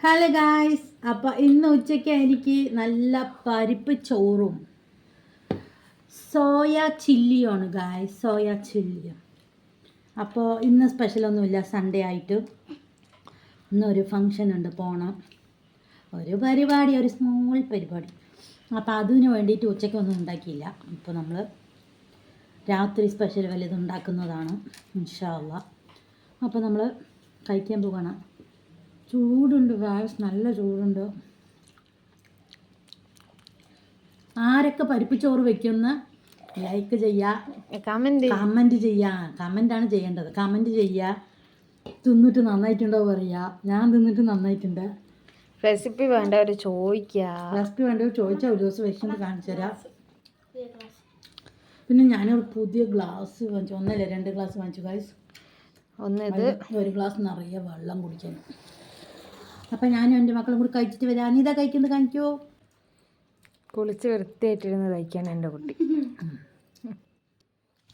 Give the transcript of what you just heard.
Hello guys, അപ്പോൾ ഇന്ന് ഉച്ചയ്ക്ക് എനിക്ക് നല്ല പരിപ്പ് ചോറും സോയ ചില്ലിയാണ് ഗായ്സ്, സോയ ചില്ലിയും. അപ്പോൾ ഇന്ന് സ്പെഷ്യലൊന്നുമില്ല, സൺഡേ ആയിട്ട് ഇന്നൊരു ഫങ്ഷൻ ഉണ്ട്, പോകണം. ഒരു പരിപാടി, ഒരു സ്മോൾ പരിപാടി. അപ്പോൾ അതിന് വേണ്ടിയിട്ട് ഉച്ചയ്ക്കൊന്നും ഉണ്ടാക്കിയില്ല. ഇപ്പോൾ നമ്മൾ രാത്രി സ്പെഷ്യൽ വലുത് ഉണ്ടാക്കുന്നതാണ് ഇൻഷാ അല്ലാഹ്. അപ്പോൾ നമ്മൾ കഴിക്കാൻ പോകണം. ചൂടുണ്ട് ഗായ്സ്, നല്ല ചൂടുണ്ട്. ആരൊക്കെ പരിപ്പ് ചോറ് വെക്കുന്ന ലൈക്ക് ചെയ്യുക, കമൻറ്റ് ചെയ്യുക. കമൻറ്റാണ് ചെയ്യേണ്ടത്. കമൻറ്റ് ചെയ്യുക. തിന്നിട്ട് നന്നായിട്ടുണ്ടോ പറയുക. ഞാൻ തിന്നിട്ട് നന്നായിട്ടുണ്ട്. റെസിപ്പി വേണ്ടവർ ചോദിക്കുക. റെസിപ്പി വേണ്ടവർ ചോദിച്ചാൽ ഒരു ദിവസം വെച്ചിട്ട് കാണിച്ചു തരാം. പിന്നെ ഞാനൊരു പുതിയ ഗ്ലാസ് വാങ്ങിച്ചു, 2 ഗ്ലാസ് വാങ്ങിച്ചു ഗായ്സ്. ഒരു ഗ്ലാസ് നിറയെ വെള്ളം കുടിക്കാൻ. അപ്പം ഞാനും എൻ്റെ മക്കളും കൂടി കഴിച്ചിട്ട് വരാം. അനിത കഴിക്കുന്നത് കാണിക്കുമോ? കുളിച്ച് വൃത്തിയായിട്ടിരുന്ന് കഴിക്കാൻ എൻ്റെ കുട്ടി.